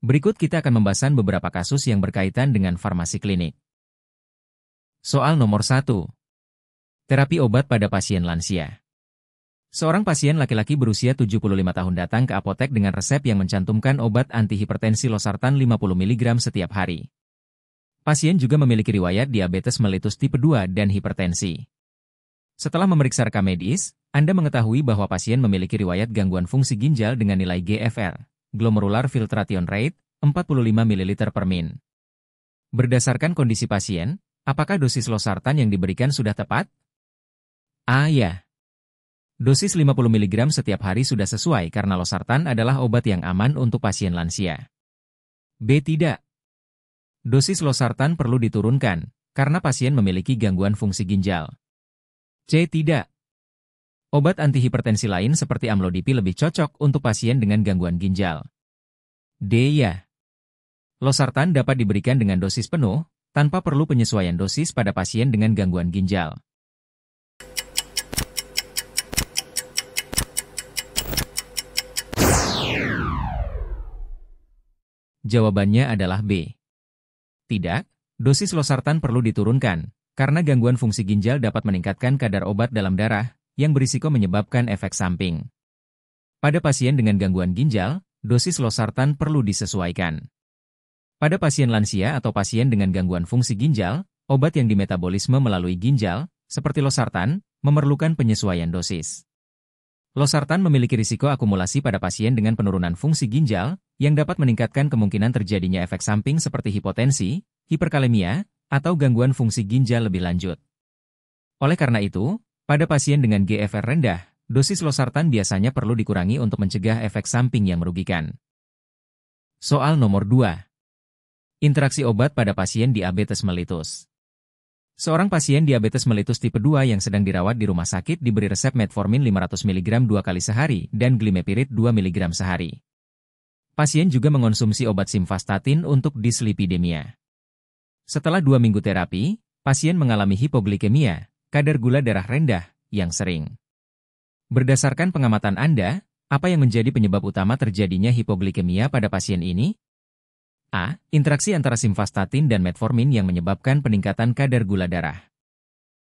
Berikut kita akan membahas beberapa kasus yang berkaitan dengan farmasi klinik. Soal nomor 1. Terapi obat pada pasien lansia. Seorang pasien laki-laki berusia 75 tahun datang ke apotek dengan resep yang mencantumkan obat antihipertensi losartan 50 mg setiap hari. Pasien juga memiliki riwayat diabetes mellitus tipe 2 dan hipertensi. Setelah memeriksa rekam medis, Anda mengetahui bahwa pasien memiliki riwayat gangguan fungsi ginjal dengan nilai GFR, glomerular filtration rate, 45 ml per min. Berdasarkan kondisi pasien, apakah dosis losartan yang diberikan sudah tepat? A. Ya. Dosis 50 mg setiap hari sudah sesuai karena losartan adalah obat yang aman untuk pasien lansia. B. Tidak. Dosis losartan perlu diturunkan, karena pasien memiliki gangguan fungsi ginjal. C. Tidak. Obat antihipertensi lain seperti amlodipine lebih cocok untuk pasien dengan gangguan ginjal. D. Ya. Losartan dapat diberikan dengan dosis penuh, tanpa perlu penyesuaian dosis pada pasien dengan gangguan ginjal. Jawabannya adalah B. Tidak, dosis losartan perlu diturunkan, karena gangguan fungsi ginjal dapat meningkatkan kadar obat dalam darah, yang berisiko menyebabkan efek samping. Pada pasien dengan gangguan ginjal, dosis losartan perlu disesuaikan. Pada pasien lansia atau pasien dengan gangguan fungsi ginjal, obat yang dimetabolisme melalui ginjal, seperti losartan, memerlukan penyesuaian dosis. Losartan memiliki risiko akumulasi pada pasien dengan penurunan fungsi ginjal, yang dapat meningkatkan kemungkinan terjadinya efek samping seperti hipotensi, hiperkalemia, atau gangguan fungsi ginjal lebih lanjut. Oleh karena itu, pada pasien dengan GFR rendah, dosis losartan biasanya perlu dikurangi untuk mencegah efek samping yang merugikan. Soal nomor 2. Interaksi obat pada pasien diabetes mellitus. Seorang pasien diabetes mellitus tipe 2 yang sedang dirawat di rumah sakit diberi resep metformin 500 mg 2 kali sehari dan glimepirid 2 mg sehari. Pasien juga mengonsumsi obat simvastatin untuk dislipidemia. Setelah 2 minggu terapi, pasien mengalami hipoglikemia, kadar gula darah rendah, yang sering. Berdasarkan pengamatan Anda, apa yang menjadi penyebab utama terjadinya hipoglikemia pada pasien ini? A. Interaksi antara simvastatin dan metformin yang menyebabkan peningkatan kadar gula darah.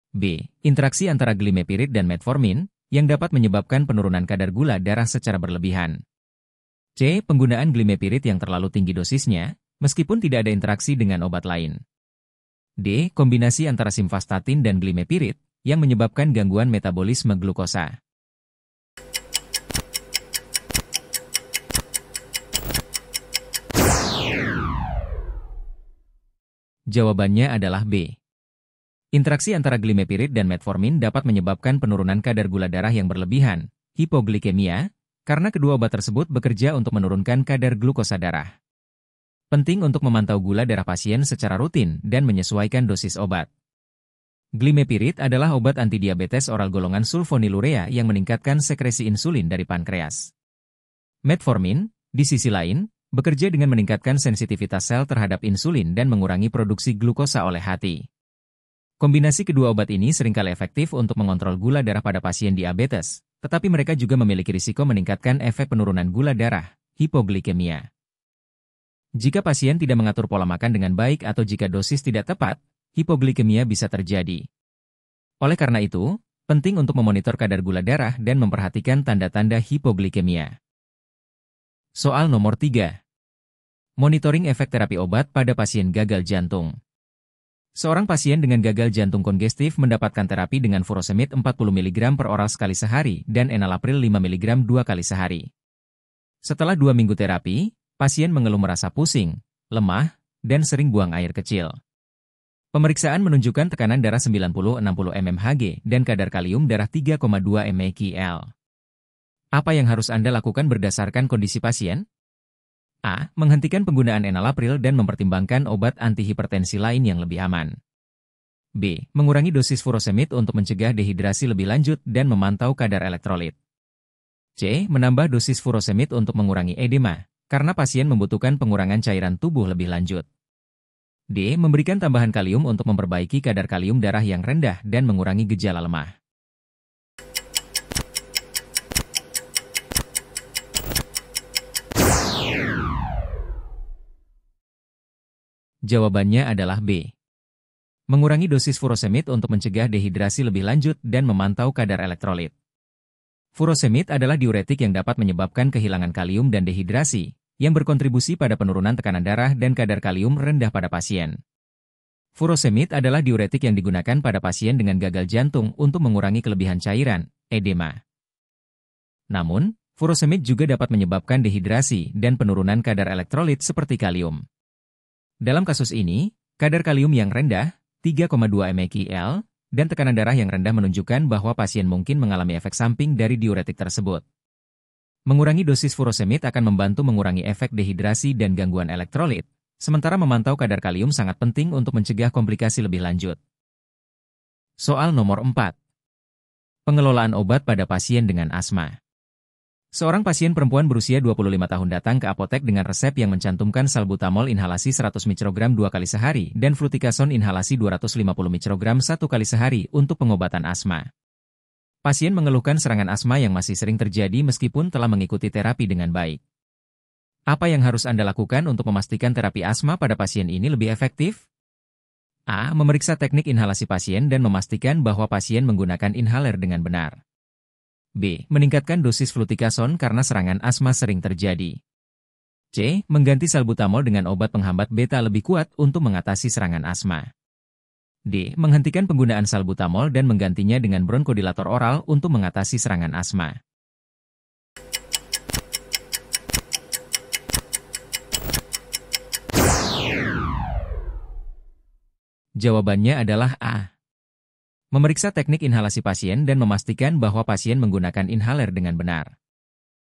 B. Interaksi antara glimepirid dan metformin, yang dapat menyebabkan penurunan kadar gula darah secara berlebihan. C. Penggunaan glimepirid yang terlalu tinggi dosisnya, meskipun tidak ada interaksi dengan obat lain. D. Kombinasi antara simvastatin dan glimepirid, yang menyebabkan gangguan metabolisme glukosa. Jawabannya adalah B. Interaksi antara glimepirid dan metformin dapat menyebabkan penurunan kadar gula darah yang berlebihan, hipoglikemia, karena kedua obat tersebut bekerja untuk menurunkan kadar glukosa darah. Penting untuk memantau gula darah pasien secara rutin dan menyesuaikan dosis obat. Glimepirid adalah obat antidiabetes oral golongan sulfonilurea yang meningkatkan sekresi insulin dari pankreas. Metformin, di sisi lain, bekerja dengan meningkatkan sensitivitas sel terhadap insulin dan mengurangi produksi glukosa oleh hati. Kombinasi kedua obat ini seringkali efektif untuk mengontrol gula darah pada pasien diabetes, tetapi mereka juga memiliki risiko meningkatkan efek penurunan gula darah, hipoglikemia. Jika pasien tidak mengatur pola makan dengan baik atau jika dosis tidak tepat, hipoglikemia bisa terjadi. Oleh karena itu, penting untuk memonitor kadar gula darah dan memperhatikan tanda-tanda hipoglikemia. Soal nomor 3. Monitoring efek terapi obat pada pasien gagal jantung. Seorang pasien dengan gagal jantung kongestif mendapatkan terapi dengan furosemid 40 mg per oral sekali sehari dan enalapril 5 mg 2 kali sehari. Setelah 2 minggu terapi, pasien mengeluh merasa pusing, lemah, dan sering buang air kecil. Pemeriksaan menunjukkan tekanan darah 90-60 mmHg dan kadar kalium darah 3,2 mg/kg. Apa yang harus Anda lakukan berdasarkan kondisi pasien? A. Menghentikan penggunaan enalapril dan mempertimbangkan obat antihipertensi lain yang lebih aman. B. Mengurangi dosis furosemid untuk mencegah dehidrasi lebih lanjut dan memantau kadar elektrolit. C. Menambah dosis furosemid untuk mengurangi edema, karena pasien membutuhkan pengurangan cairan tubuh lebih lanjut. D. Memberikan tambahan kalium untuk memperbaiki kadar kalium darah yang rendah dan mengurangi gejala lemah. Jawabannya adalah B. Mengurangi dosis furosemid untuk mencegah dehidrasi lebih lanjut dan memantau kadar elektrolit. Furosemid adalah diuretik yang dapat menyebabkan kehilangan kalium dan dehidrasi, yang berkontribusi pada penurunan tekanan darah dan kadar kalium rendah pada pasien. Furosemid adalah diuretik yang digunakan pada pasien dengan gagal jantung untuk mengurangi kelebihan cairan, edema. Namun, furosemid juga dapat menyebabkan dehidrasi dan penurunan kadar elektrolit seperti kalium. Dalam kasus ini, kadar kalium yang rendah, 3,2 mgkg, dan tekanan darah yang rendah menunjukkan bahwa pasien mungkin mengalami efek samping dari diuretik tersebut. Mengurangi dosis furosemid akan membantu mengurangi efek dehidrasi dan gangguan elektrolit, sementara memantau kadar kalium sangat penting untuk mencegah komplikasi lebih lanjut. Soal nomor 4. Pengelolaan obat pada pasien dengan asma. Seorang pasien perempuan berusia 25 tahun datang ke apotek dengan resep yang mencantumkan salbutamol inhalasi 100 mikrogram 2 kali sehari dan fluticasone inhalasi 250 mikrogram 1 kali sehari untuk pengobatan asma. Pasien mengeluhkan serangan asma yang masih sering terjadi meskipun telah mengikuti terapi dengan baik. Apa yang harus Anda lakukan untuk memastikan terapi asma pada pasien ini lebih efektif? A. Memeriksa teknik inhalasi pasien dan memastikan bahwa pasien menggunakan inhaler dengan benar. B. Meningkatkan dosis fluticasone karena serangan asma sering terjadi. C. Mengganti salbutamol dengan obat penghambat beta lebih kuat untuk mengatasi serangan asma. D. Menghentikan penggunaan salbutamol dan menggantinya dengan bronkodilator oral untuk mengatasi serangan asma. Jawabannya adalah A. Memeriksa teknik inhalasi pasien dan memastikan bahwa pasien menggunakan inhaler dengan benar.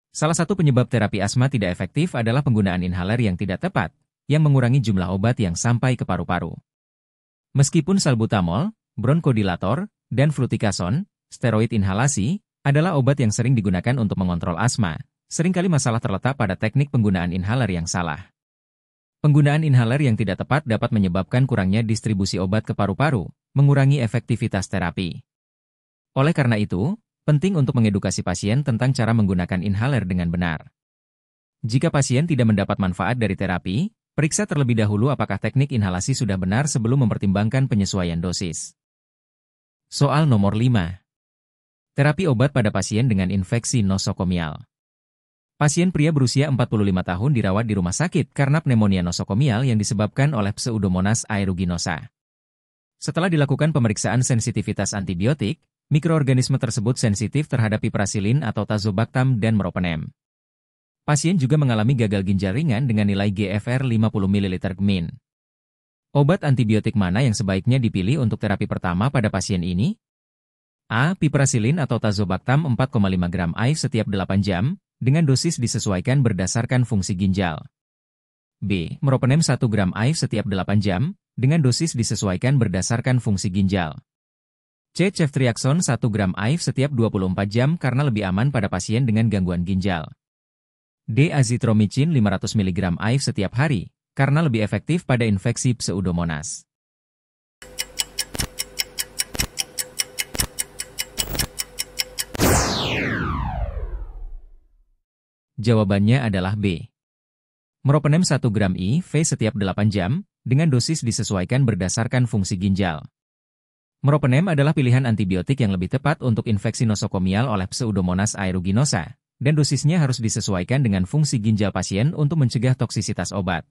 Salah satu penyebab terapi asma tidak efektif adalah penggunaan inhaler yang tidak tepat, yang mengurangi jumlah obat yang sampai ke paru-paru. Meskipun salbutamol, bronkodilator, dan fluticasone, steroid inhalasi, adalah obat yang sering digunakan untuk mengontrol asma, seringkali masalah terletak pada teknik penggunaan inhaler yang salah. Penggunaan inhaler yang tidak tepat dapat menyebabkan kurangnya distribusi obat ke paru-paru, mengurangi efektivitas terapi. Oleh karena itu, penting untuk mengedukasi pasien tentang cara menggunakan inhaler dengan benar. Jika pasien tidak mendapat manfaat dari terapi, periksa terlebih dahulu apakah teknik inhalasi sudah benar sebelum mempertimbangkan penyesuaian dosis. Soal nomor 5. Terapi obat pada pasien dengan infeksi nosokomial. Pasien pria berusia 45 tahun dirawat di rumah sakit karena pneumonia nosokomial yang disebabkan oleh Pseudomonas aeruginosa. Setelah dilakukan pemeriksaan sensitivitas antibiotik, mikroorganisme tersebut sensitif terhadap piperacillin atau tazobactam dan meropenem. Pasien juga mengalami gagal ginjal ringan dengan nilai GFR 50 ml Gmin. Obat antibiotik mana yang sebaiknya dipilih untuk terapi pertama pada pasien ini? A. Piperacillin atau tazobactam 4,5 gram IV setiap 8 jam, dengan dosis disesuaikan berdasarkan fungsi ginjal. B. Meropenem 1 gram IV setiap 8 jam, dengan dosis disesuaikan berdasarkan fungsi ginjal. C. Ceftriaxone 1 gram IV setiap 24 jam karena lebih aman pada pasien dengan gangguan ginjal. D. Azithromycin 500 mg IV setiap hari, karena lebih efektif pada infeksi Pseudomonas. Jawabannya adalah B. Meropenem 1 gram IV setiap 8 jam, dengan dosis disesuaikan berdasarkan fungsi ginjal. Meropenem adalah pilihan antibiotik yang lebih tepat untuk infeksi nosokomial oleh Pseudomonas aeruginosa, dan dosisnya harus disesuaikan dengan fungsi ginjal pasien untuk mencegah toksisitas obat.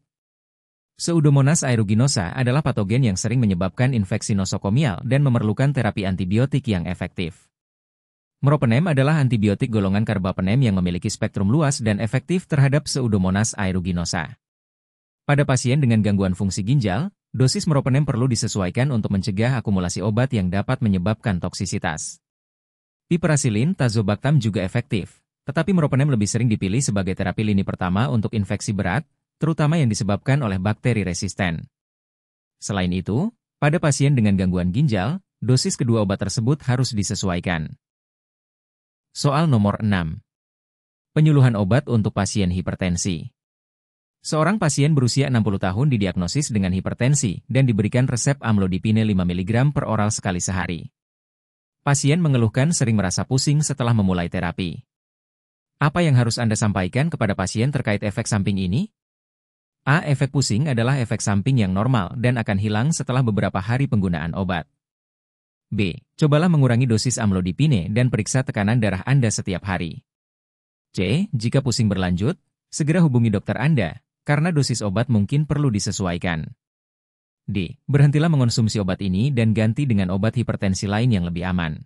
Pseudomonas aeruginosa adalah patogen yang sering menyebabkan infeksi nosokomial dan memerlukan terapi antibiotik yang efektif. Meropenem adalah antibiotik golongan karbapenem yang memiliki spektrum luas dan efektif terhadap Pseudomonas aeruginosa. Pada pasien dengan gangguan fungsi ginjal, dosis meropenem perlu disesuaikan untuk mencegah akumulasi obat yang dapat menyebabkan toksisitas. Piperacillin tazobactam juga efektif, tetapi meropenem lebih sering dipilih sebagai terapi lini pertama untuk infeksi berat, terutama yang disebabkan oleh bakteri resisten. Selain itu, pada pasien dengan gangguan ginjal, dosis kedua obat tersebut harus disesuaikan. Soal nomor 6. Penyuluhan obat untuk pasien hipertensi. Seorang pasien berusia 60 tahun didiagnosis dengan hipertensi dan diberikan resep amlodipine 5 mg per oral sekali sehari. Pasien mengeluhkan sering merasa pusing setelah memulai terapi. Apa yang harus Anda sampaikan kepada pasien terkait efek samping ini? A. Efek pusing adalah efek samping yang normal dan akan hilang setelah beberapa hari penggunaan obat. B. Cobalah mengurangi dosis amlodipine dan periksa tekanan darah Anda setiap hari. C. Jika pusing berlanjut, segera hubungi dokter Anda, karena dosis obat mungkin perlu disesuaikan. D. Berhentilah mengonsumsi obat ini dan ganti dengan obat hipertensi lain yang lebih aman.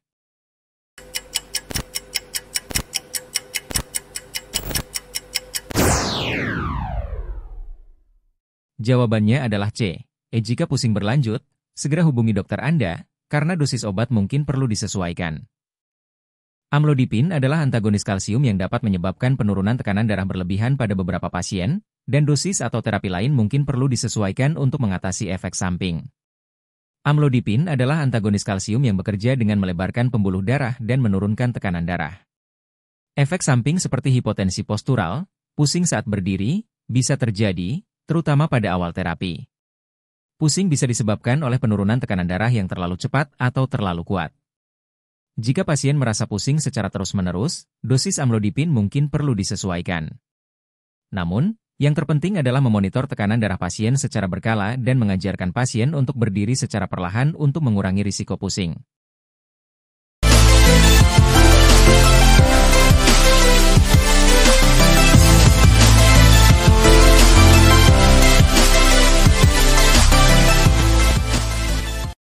Jawabannya adalah C. Jika pusing berlanjut, segera hubungi dokter Anda, karena dosis obat mungkin perlu disesuaikan. Amlodipine adalah antagonis kalsium yang dapat menyebabkan penurunan tekanan darah berlebihan pada beberapa pasien, dan dosis atau terapi lain mungkin perlu disesuaikan untuk mengatasi efek samping. Amlodipine adalah antagonis kalsium yang bekerja dengan melebarkan pembuluh darah dan menurunkan tekanan darah. Efek samping seperti hipotensi postural, pusing saat berdiri, bisa terjadi, terutama pada awal terapi. Pusing bisa disebabkan oleh penurunan tekanan darah yang terlalu cepat atau terlalu kuat. Jika pasien merasa pusing secara terus-menerus, dosis amlodipine mungkin perlu disesuaikan. Namun, yang terpenting adalah memonitor tekanan darah pasien secara berkala dan mengajarkan pasien untuk berdiri secara perlahan untuk mengurangi risiko pusing.